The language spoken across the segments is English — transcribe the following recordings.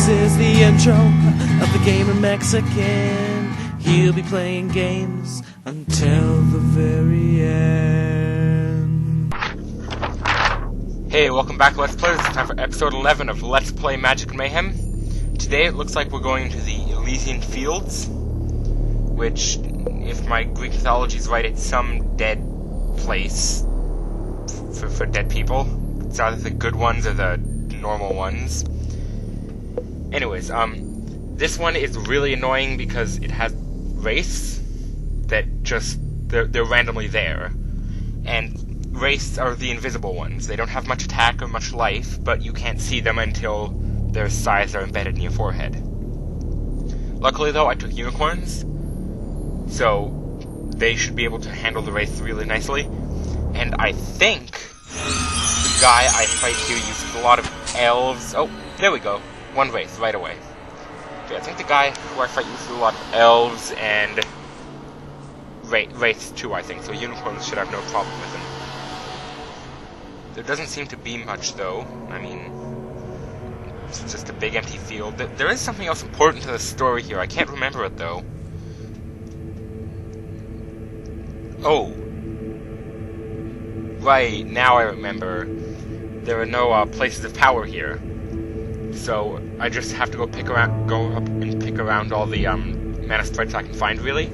This is the intro of the Gamer Mexican. He'll be playing games until the very end. Hey, welcome back to Let's Play. It's time for episode 11 of Let's Play Magic Mayhem. Today it looks like we're going to the Elysian Fields, which, if my Greek Mythology is right, it's some dead place for dead people. It's either the good ones or the normal ones. Anyways, this one is really annoying because it has wraiths that just, they're randomly there. And wraiths are the invisible ones. They don't have much attack or much life, but you can't see them until their sides are embedded in your forehead. Luckily though, I took unicorns, so they should be able to handle the wraiths really nicely. And I think the guy I fight here uses a lot of elves. Oh, there we go. One wraith right away. Okay, I think the guy who I fight uses a lot of elves and wraiths too, I think, so unicorns should have no problem with him. There doesn't seem to be much, though. I mean, it's just a big empty field. There is something else important to the story here. I can't remember it, though. Oh. Right, now I remember. There are no places of power here. So I just have to go up and pick around all the mana sprites I can find, really.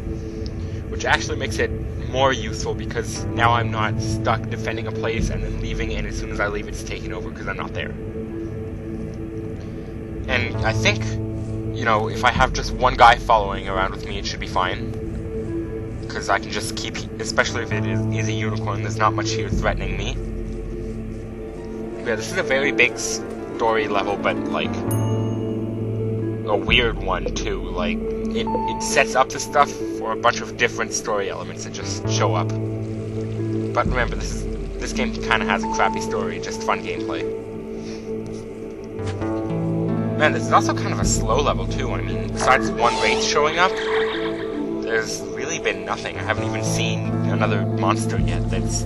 Which actually makes it more useful because now I'm not stuck defending a place and then leaving, and as soon as I leave it's taken over because I'm not there. And I think, you know, if I have just one guy following around with me, it should be fine. Because I can just keep, especially if it is a unicorn, there's not much here threatening me. Yeah, this is a very big story level, but, like, a weird one, too. Like, it sets up the stuff for a bunch of different story elements that just show up. But remember, this game kind of has a crappy story, just fun gameplay. Man, this is also kind of a slow level, too. I mean, besides one wraith showing up, there's really been nothing. I haven't even seen another monster yet that's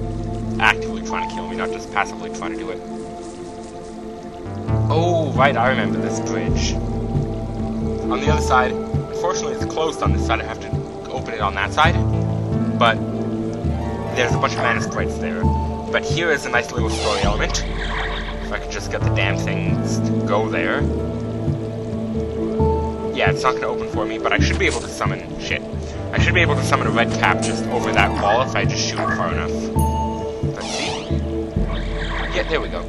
actively trying to kill me, not just passively trying to do it. Oh, right, I remember this bridge. On the other side, unfortunately it's closed on this side, I have to open it on that side, but there's a bunch of mana sprites there. But here is a nice little story element. If I could just get the damn things to go there. Yeah, it's not going to open for me, but I should be able to summon... shit. I should be able to summon a red cap just over that wall if I just shoot it far enough. Let's see. Yeah, there we go.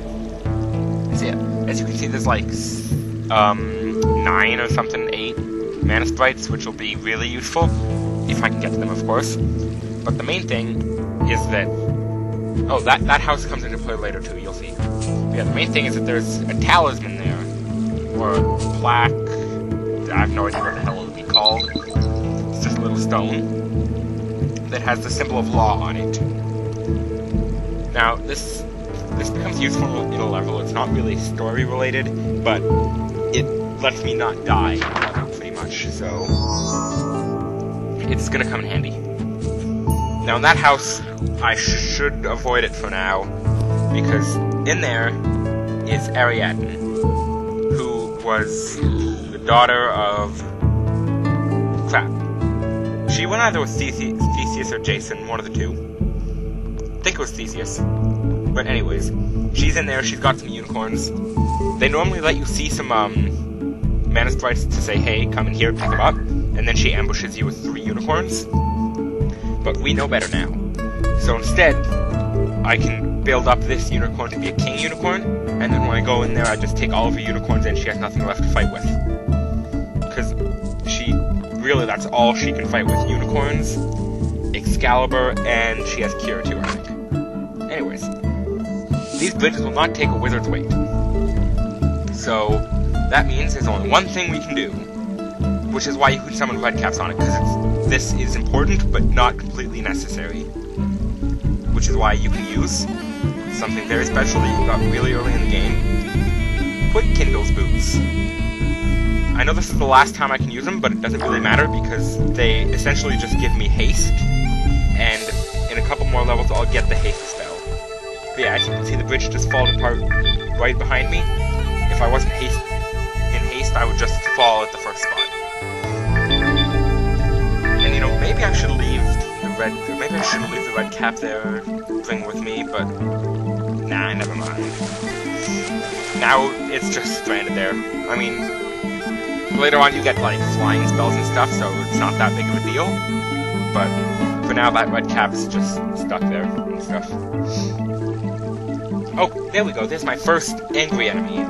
So yeah, as you can see, there's like 9 or something, 8 mana sprites, which will be really useful, if I can get to them, of course. But the main thing is that... oh, that house comes into play later too, you'll see. But yeah, the main thing is that there's a talisman there, or a plaque, I have no idea what the hell it would be called. It's just a little stone that has the symbol of law on it. Now, this becomes useful in a level. It's not really story related, but it lets me not die pretty much, so it's gonna come in handy. Now in that house, I should avoid it for now, because in there is Ariadne, who was the daughter of... crap. She went either with Theseus or Jason, one of the two. I think it was Theseus. But anyways, she's in there, she's got some unicorns. They normally let you see some mana sprites to say, hey, come in here, pick them up, and then she ambushes you with 3 unicorns. But we know better now. So instead, I can build up this unicorn to be a king unicorn, and then when I go in there, I just take all of her unicorns and she has nothing left to fight with. Because really, that's all she can fight with. Unicorns, Excalibur, and she has Cure too, I think. Anyways, these bridges will not take a wizard's weight. So, that means there's only one thing we can do, which is why you can summon red caps on it, because this is important, but not completely necessary. Which is why you can use something very special that you got really early in the game. Quick Kindle's Boots. I know this is the last time I can use them, but it doesn't really matter, because they essentially just give me haste, and in a couple more levels I'll get the haste spell. But yeah, as you can see, the bridge just falls apart right behind me. If I wasn't in haste, I would fall at the first spot. And, you know, maybe I should leave the red cap there, bring it with me, but nah, never mind. Now it's just stranded there. I mean, later on you get, like, flying spells and stuff, so it's not that big of a deal. But for now, that red cap's just stuck there and stuff. Oh, there we go. There's my first angry enemy.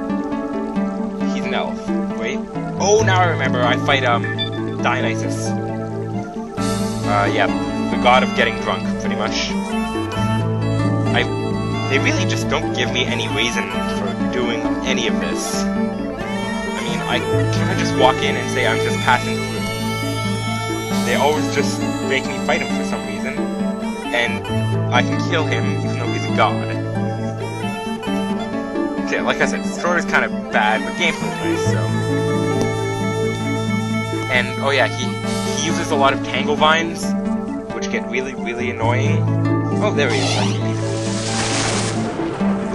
He's an elf. Wait. Oh, now I remember. I fight, Dionysus. Yeah, the god of getting drunk, pretty much. They really just don't give me any reason for doing any of this. I mean, can't I just walk in and say I'm just passing through? They always just make me fight him for some reason, and I can kill him even though he's a god. Yeah, like I said, the story's kind of bad, but gameplay's nice, so... And, oh yeah, he uses a lot of tangle vines, which get really, really annoying. Oh, there he is, I see.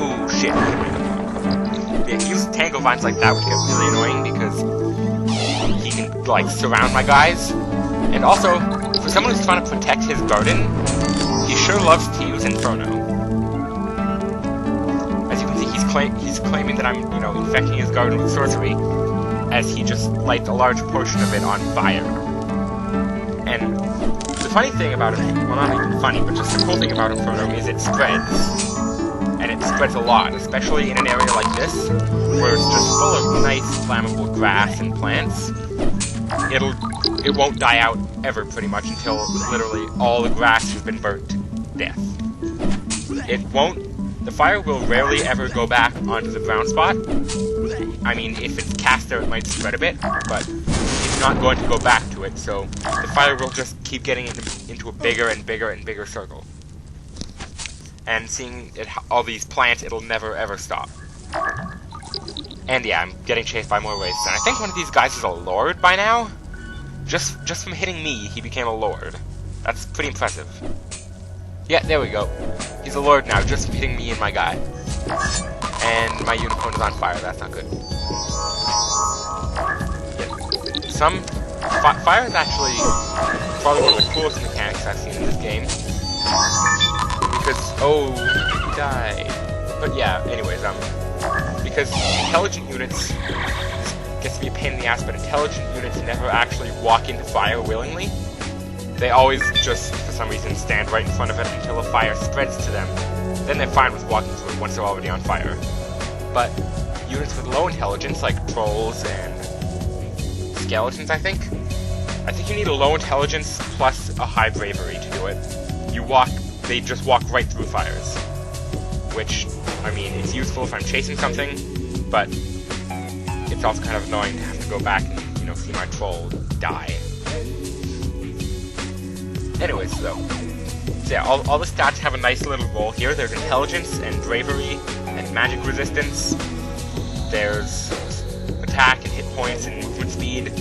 Ooh, shit. Yeah, he uses tangle vines like that, which get really annoying, because he can, like, surround my guys. And also, for someone who's trying to protect his garden, he sure loves to use Inferno. As you can see, he's claiming that I'm, you know, infecting his garden with sorcery, as he just lights a large portion of it on fire. And the funny thing about it, well, not even funny, but just the cool thing about Inferno is it spreads. And it spreads a lot, especially in an area like this, where it's just full of nice, flammable grass and plants. It won't die out ever, pretty much, until literally all the grass has been burnt to death. The fire will rarely ever go back onto the ground spot. I mean, if it's cast there, it might spread a bit, but it's not going to go back to it, so the fire will just keep getting into a bigger and bigger and bigger circle. And seeing all these plants, it'll never ever stop. And yeah, I'm getting chased by more wastes, and I think one of these guys is a lord by now? Just from hitting me, he became a lord. That's pretty impressive. Yeah, there we go. He's a lord now, just from hitting me and my guy. And my unicorn is on fire, that's not good. Yeah. Fire is actually probably one of the coolest mechanics I've seen in this game. Because, oh, he died. But yeah, anyways, because intelligent units, gets to be a pain in the ass, but intelligent units never actually walk into fire willingly. They always just, for some reason, stand right in front of it until the fire spreads to them. Then they're fine with walking through it once they're already on fire. But units with low intelligence, like trolls and skeletons, I think you need a low intelligence plus a high bravery to do it. They just walk right through fires. Which, I mean, it's useful if I'm chasing something, but it's also kind of annoying to have to go back and, you know, see my troll die. Anyways, so yeah, all the stats have a nice little role here. There's intelligence and bravery and magic resistance. There's attack and hit points and movement speed.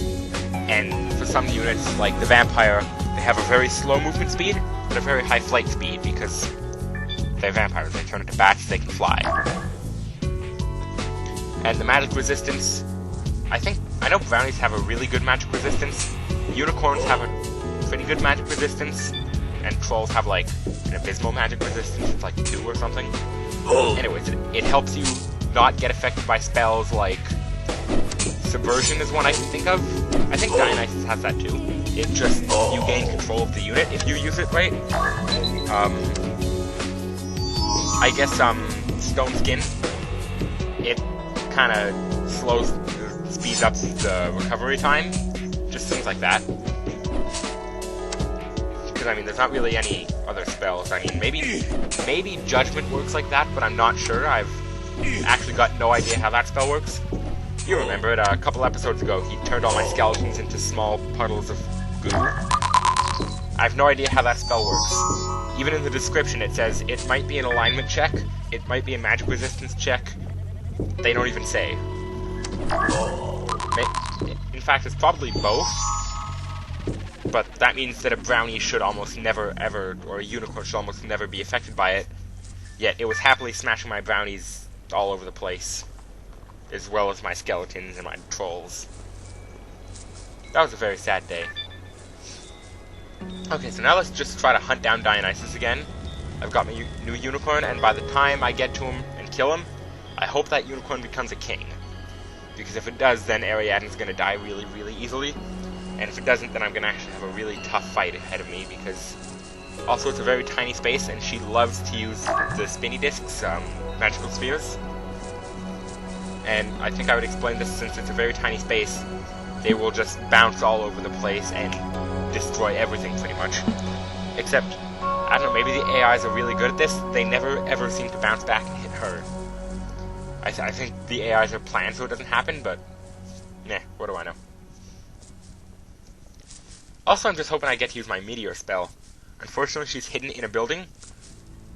And for some units, like the vampire, they have a very slow movement speed, but a very high flight speed because they're vampires. They turn into bats, they can fly. And the magic resistance, I know brownies have a really good magic resistance. Unicorns have a pretty good magic resistance, and trolls have like an abysmal magic resistance. It's like 2 or something. Anyways, it helps you not get affected by spells like Subversion is one I can think of. I think Dionysus has that too. It just, you gain control of the unit if you use it right. I guess Stone Skin, it kind of speeds up the recovery time. Just things like that. I mean, there's not really any other spells. I mean, maybe Judgment works like that, but I'm not sure. I've actually got no idea how that spell works. You remember it, a couple episodes ago, he turned all my skeletons into small puddles of goo. I have no idea how that spell works. Even in the description it says, it might be an alignment check, it might be a magic resistance check. They don't even say. In fact, it's probably both. But that means that a brownie should almost never ever, or a unicorn should almost never be affected by it. Yet it was happily smashing my brownies all over the place, as well as my skeletons and my trolls. That was a very sad day. Okay, so now let's just try to hunt down Dionysus again. I've got my new unicorn, and by the time I get to him and kill him, I hope that unicorn becomes a king. Because if it does, then Ariadne's gonna die really, really easily. And if it doesn't, then I'm gonna actually have a really tough fight ahead of me, because also it's a very tiny space, and she loves to use the spinny discs, magical spheres. And I think I would explain this, since it's a very tiny space, they will just bounce all over the place and destroy everything pretty much. Except, I don't know, maybe the AIs are really good at this. They never ever seem to bounce back and hit her. I think the AIs are planned so it doesn't happen, but nah, what do I know. Also, I'm just hoping I get to use my meteor spell. Unfortunately, she's hidden in a building,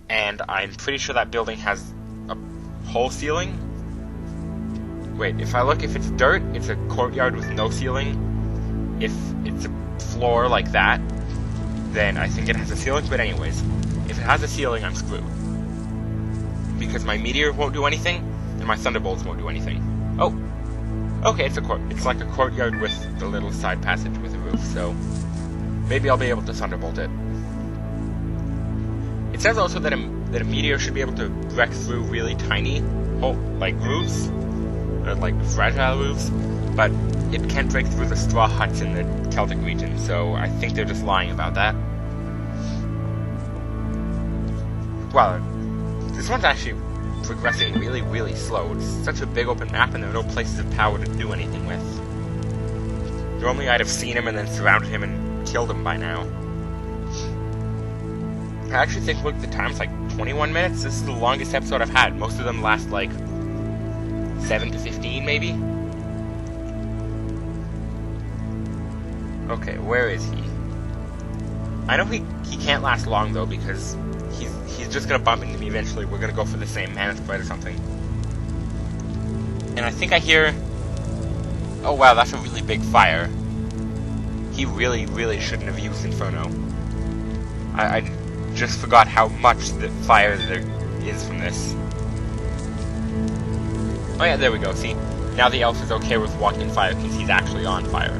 and I'm pretty sure that building has a whole ceiling. Wait, if I look, if it's dirt, it's a courtyard with no ceiling. If it's a floor like that, then I think it has a ceiling. But anyways, if it has a ceiling, I'm screwed. Because my meteor won't do anything, and my thunderbolts won't do anything. Oh! Okay, it's like a courtyard with the little side passage with a roof, so maybe I'll be able to thunderbolt it. It says also that a meteor should be able to break through really tiny, roofs, or like fragile roofs, but it can't break through the straw huts in the Celtic region, so I think they're just lying about that. Wow, this one's actually progressing really, really slow. It's such a big open map, and there are no places of power to do anything with. Normally I'd have seen him and then surrounded him and killed him by now. I actually think, look, the time's like 21 minutes. This is the longest episode I've had. Most of them last like 7 to 15, maybe? Okay, where is he? I know he can't last long, though, because he's just gonna bump into me eventually. We're gonna go for the same mana sprite or something. And I think I hear... Oh wow, that's a really big fire. He really, really shouldn't have used Inferno. I just forgot how much the fire there is from this. Oh yeah, there we go, see? Now the elf is okay with walking in fire because he's actually on fire.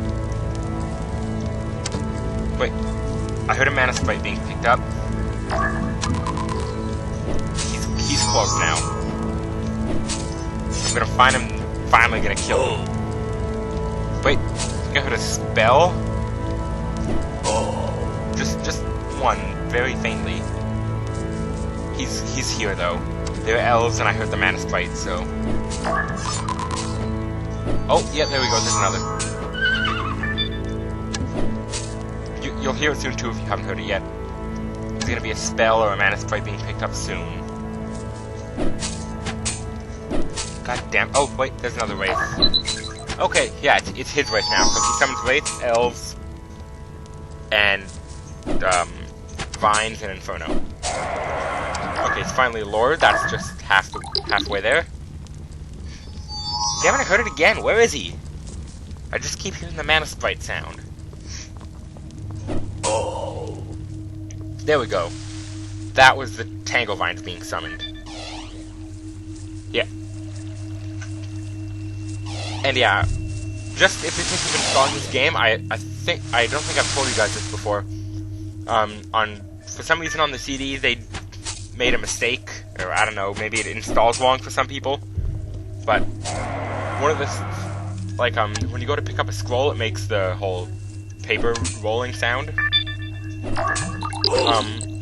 Wait, I heard a mana sprite being picked up. He's close now. I'm gonna find him, finally gonna kill him. Wait, I think I heard a spell? Just one, very faintly. He's here though. There are elves and I heard the mana sprite, so... Oh, yeah, there we go, there's another. You'll hear it soon too if you haven't heard it yet. There's gonna be a spell or a mana sprite being picked up soon. God damn. Oh, wait, there's another wraith. Okay, yeah, it's his race now. So he summons wraiths, elves, and vines and Inferno. Okay, it's finally Lord. That's just halfway there. Damn it, I heard it again. Where is he? I just keep hearing the mana sprite sound. Oh. There we go. That was the Tangle Vines being summoned. Yeah. And yeah, just if this has been installing this game, I don't think I've told you guys this before. For some reason on the CD they made a mistake, or I don't know, maybe it installs wrong for some people. But one of the when you go to pick up a scroll, it makes the whole paper rolling sound.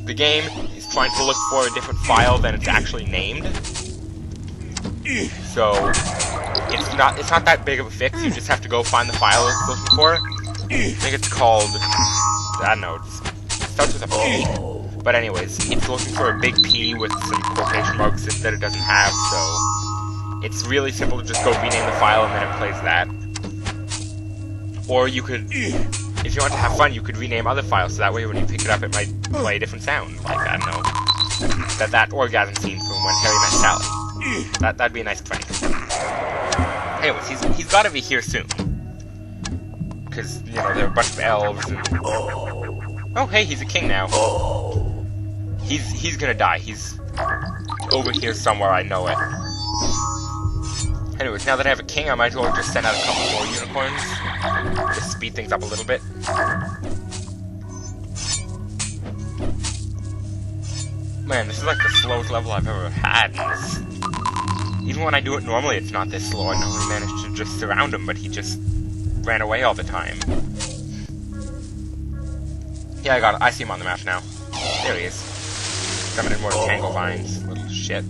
The game is trying to look for a different file than it's actually named. So it's not that big of a fix. You just have to go find the file it's looking for. I think it's called, I don't know, it starts with a P. But anyways, it's looking for a big P with some quotation marks that it doesn't have, so it's really simple to just go rename the file and then it plays that. Or you could, if you want to have fun, you could rename other files, so that way when you pick it up it might play a different sound. Like, I don't know, that orgasm scene from When Harry Met Sally. That'd be a nice prank. Anyways, he's gotta be here soon. Because, you know, there are a bunch of elves and... Oh, hey, he's a king now. He's gonna die. He's over here somewhere, I know it. Anyways, now that I have a king, I might as well just send out a couple more unicorns. Just speed things up a little bit. Man, this is like the slowest level I've ever had. Even when I do it normally, it's not this slow. I normally manage to just surround him, but he just ran away all the time. Yeah, I got it. I see him on the map now. There he is. Summoning more tangle vines. Little shit.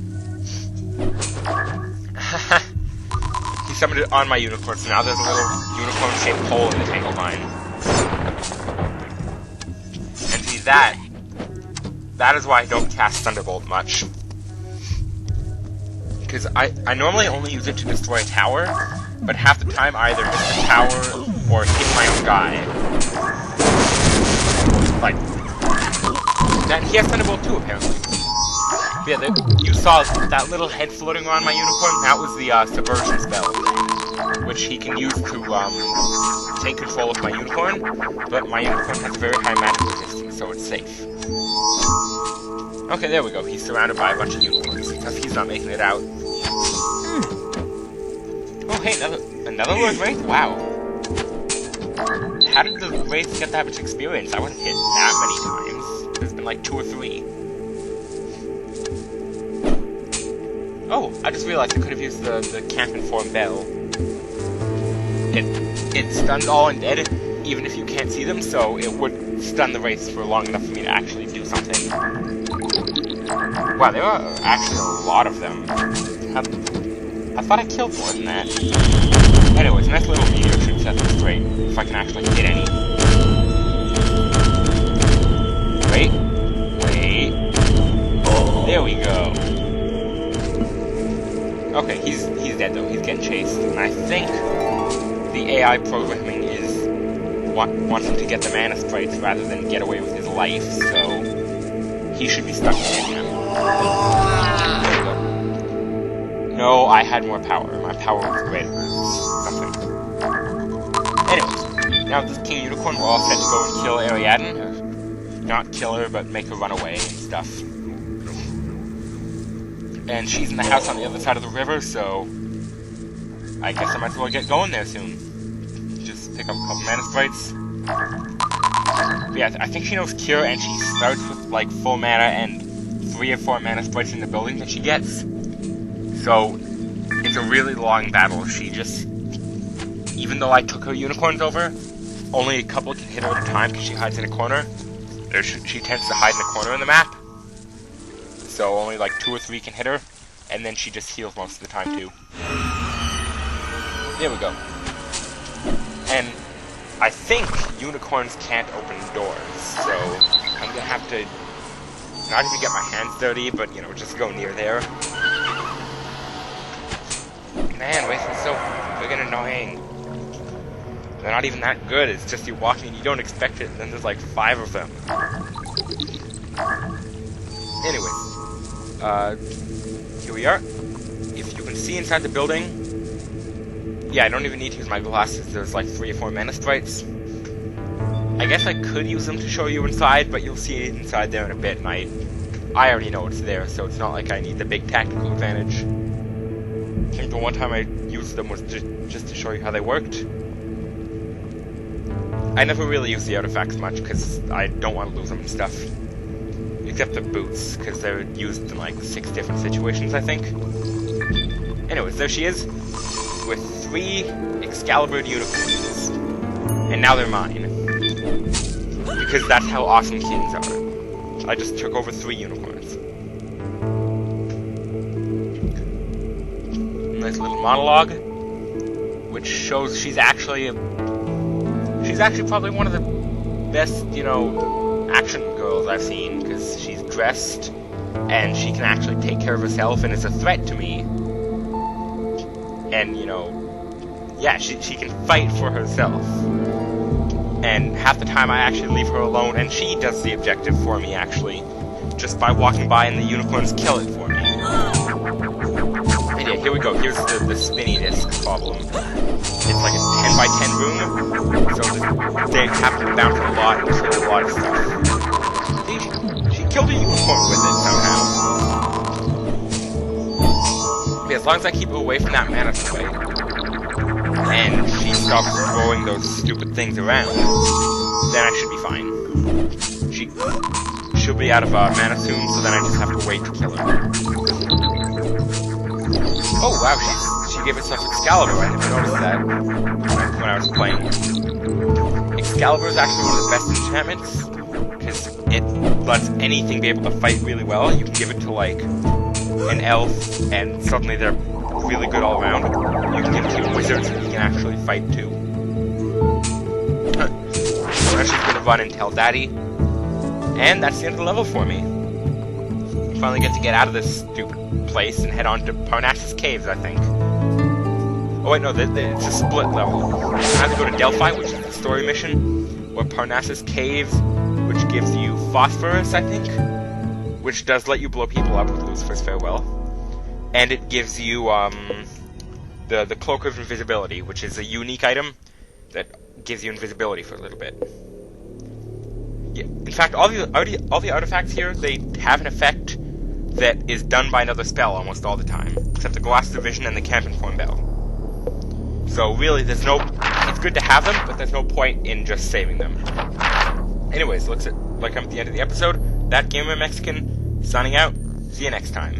He summoned it on my unicorn, so now there's a little unicorn-shaped hole in the tangle vine. And see, that is why I don't cast Thunderbolt much. Because I normally only use it to destroy a tower, but half the time I either miss the tower or hit my own guy. Like, that, he has Thunderbolt too, apparently. But yeah, you saw that little head floating around my unicorn? That was the Subversion spell, which he can use to take control of my unicorn, but my unicorn has very high magic resistance, so it's safe. Okay, there we go. He's surrounded by a bunch of unicorns, because he's not making it out. Oh, hey, another Lord Wraith? Wow. How did the Wraith get that much experience? I wasn't hit that many times. There's been like 2 or 3. Oh, I just realized I could have used the camp and form bell. It stuns all undead, even if you can't see them, so it would stun the Wraiths for long enough for me to actually do something. Wow, there are actually a lot of them. I thought I killed more than that. Anyways, nice little meteor shoot set. That's great. If I can actually hit any. Wait. There we go. Okay, he's dead though. He's getting chased. And I think the AI programming is wants him to get the mana sprites rather than get away with his life, so he should be stuck in Mayhem. There we go. No, I had more power. My power was greater. Something. Anyways, now with this King Unicorn, we're all set to go and kill Ariadne. Or not kill her, but make her run away and stuff. And she's in the house on the other side of the river, so I guess I might as well get going there soon. Just pick up a couple mana sprites. But yeah, I think she knows Cure, and she starts with like full mana and 3 or 4 mana sprites in the building that she gets. So it's a really long battle. She just, even though I took her unicorns over, only a couple can hit her at a time because she hides in a corner. She tends to hide in a corner in the map. So only like 2 or 3 can hit her, and then she just heals most of the time too. There we go. And I think unicorns can't open doors, so I'm gonna have to not even get my hands dirty, but you know, just go near there. Man, Wraith is so friggin' annoying. They're not even that good, it's just you walk in and you don't expect it, and then there's like 5 of them. Anyways. Here we are. If you can see inside the building, yeah, I don't even need to use my glasses. There's like 3 or 4 mana sprites. I guess I could use them to show you inside, but you'll see it inside there in a bit, and I already know it's there, so it's not like I need the big tactical advantage. I think the one time I used them was just to show you how they worked. I never really use the artifacts much, because I don't want to lose them and stuff. Except the boots, because they're used in like 6 different situations, I think. Anyways, there she is, with 3 Excalibur unicorns. And now they're mine. Because that's how awesome kings are. I just took over 3 unicorns. Nice little monologue, which shows she's actually probably one of the best, you know, action girls I've seen, because she's dressed, and she can actually take care of herself, and is a threat to me. And, you know, yeah, she can fight for herself. And half the time I actually leave her alone, and she does the objective for me, actually, just by walking by and the unicorns kill it for me. And yeah, here we go. Here's the spinny disc problem. It's like a 10 by 10 room, so they have to bounce a lot and kill a lot of stuff. She killed a unicorn with it somehow. Yeah, as long as I keep her away from that mana sway, and she stops throwing those stupid things around, then I should be fine. She'll be out of mana soon, so then I just have to wait to kill her. Oh wow, she gave herself Excalibur. I didn't notice that when I was playing. Excalibur is actually one of the best enchantments, because it lets anything be able to fight really well. You can give it to, like, an elf, and suddenly they're really good all around. You can give it to wizards, and you can actually fight too. I'm actually going to run and tell Daddy, and that's the end of the level for me. I finally get to get out of this stupid place and head on to Parnassus Caves, I think. Oh wait, no, it's a split level. I have to go to Delphi, which is the story mission, or Parnassus Caves, which gives you phosphorus, I think, which does let you blow people up with Lucifer's Farewell. And it gives you the Cloak of Invisibility, which is a unique item that gives you invisibility for a little bit. Yeah, in fact, all the artifacts here, they have an effect that is done by another spell almost all the time, except the Glass Division and the Canton-Form Bell. So really, it's good to have them, but there's no point in just saving them. Anyways, looks like I'm at the end of the episode. That Gamer Mexican, signing out. See you next time.